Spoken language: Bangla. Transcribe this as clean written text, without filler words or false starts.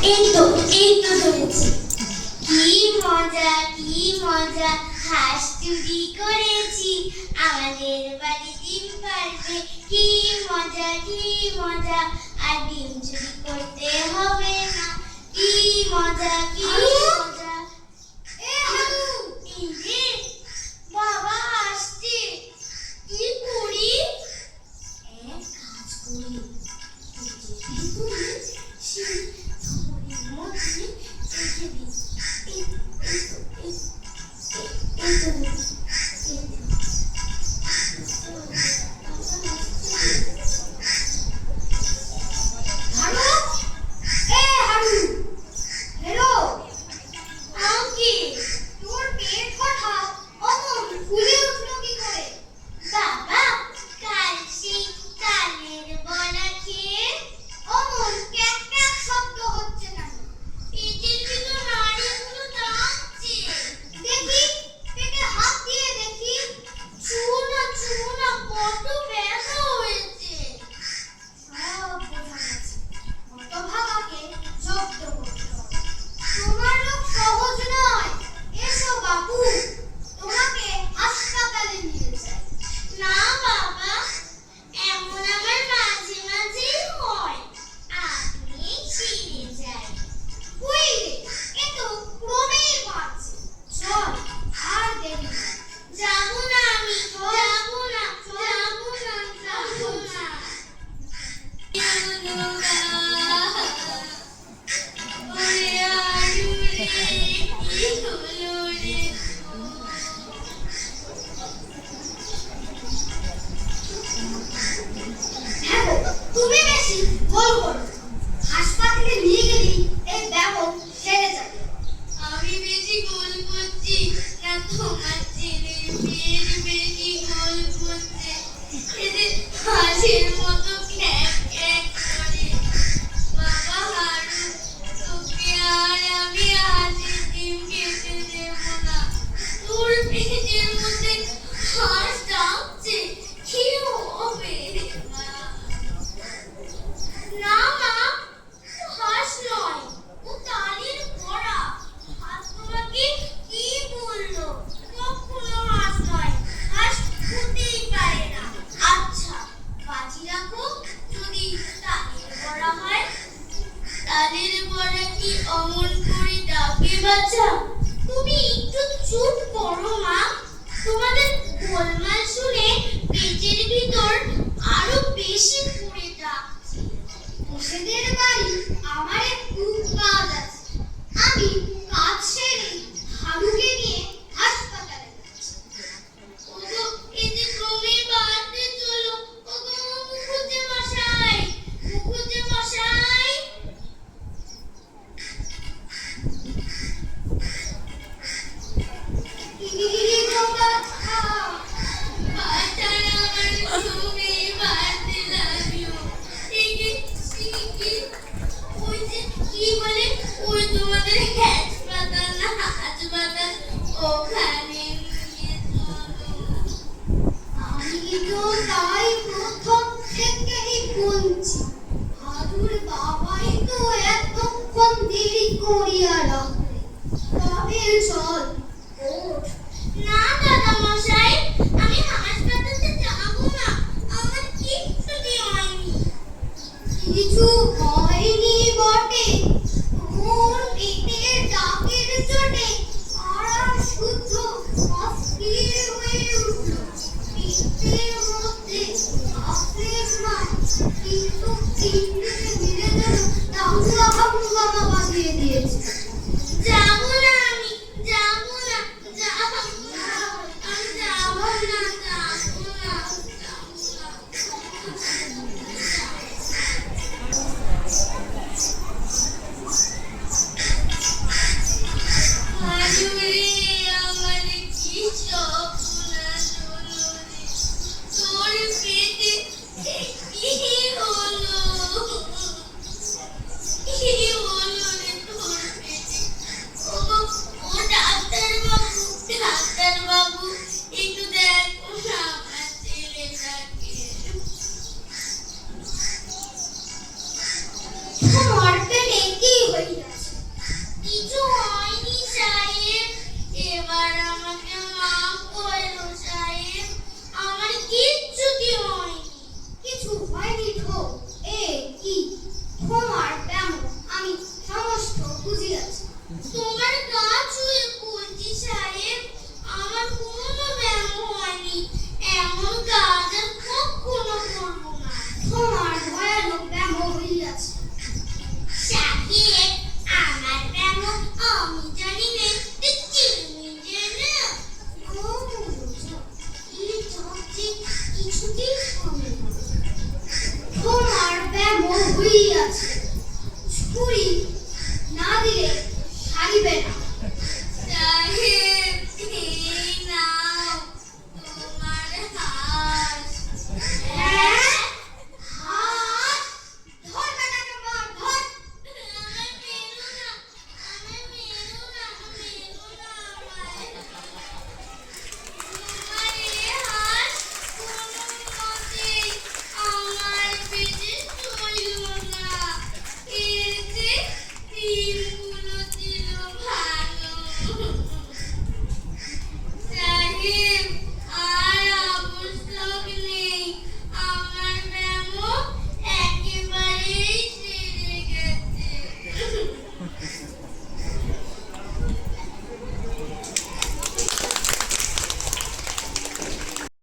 এই তো ধরেছি। কি মজা কি মজা, হাঁস চুরি করেছি, আমাদের বাড়ি ডিম পারবে। কি মজা কি মজা, আর ডিম চুরি করতে হবে না। কি মজা কি মজা। এ হারু, এই যে বাবা আসছে, কি করি? এক কাজ করি, তুমি বেশি গোল করো। হাসপাতালে নিয়ে গেলি এই ব্যাপক সেরে যাবে। আমি বেশি গোল করছি না তোমার ছেলের মেয়ের বেশি গোল করছে? এদের হাসির মতো খ্যাক খ্যাক করে। বাবা হারু, তোকে আর আমি হাসির ডিম খেতে দেব না। তোর পেটের মধ্যে হাঁস ডাকছে, কি হবে? না মা, ও হাঁস নয়, ও তালের বড়া। হাঁস তোমাকে কি বললো? কখনো হাঁস নয়, হাঁস হতেই পারে না। আচ্ছা বাজি রাখো, যদি তালের বড়া হয়। তালের বড়া কি অমন করে ডাকে বাচ্চা? তুমি একটু চুপ করো মা। তোমাদের গোলমাল শুনে পেটের ভিতর আরো বেশি করে ডাকছে। ওদের বাড়ি আমার একটু কাজ আছে, আমি কাজ সেরে হারুকে নিয়ে হাসপাতালে যাচ্ছি। ওগো, এই যে তুমি বাড়িতে চলো। ওগো মুখুজ্জে মশাই, মুখুজ্জে মশাই। চল না দাদা মশাই, আমি হাসপাতালে যাবো না। আমার কিচ্ছুটি হয়নি। কিছু হয়নি বটে, ওর পেটের ডাকের চোটে আর শুদ্ধ অস্থির হয়ে উঠল। পেটের মধ্যে আফ্রেশ মাছ কিন্তু তিনটে মিলে যেন দাঙ্গা হাঙ্গামা বাঁধিয়ে দিয়েছে। যাবো না, আমি যাবো না, যাবো না, আমি যাবো না, যাবো না, আমার কি সর্বনাশ হলো রে। তোর পেটে কি হলো? কি হলো রে তোর পেটে? ও না দিলে সারিবে না।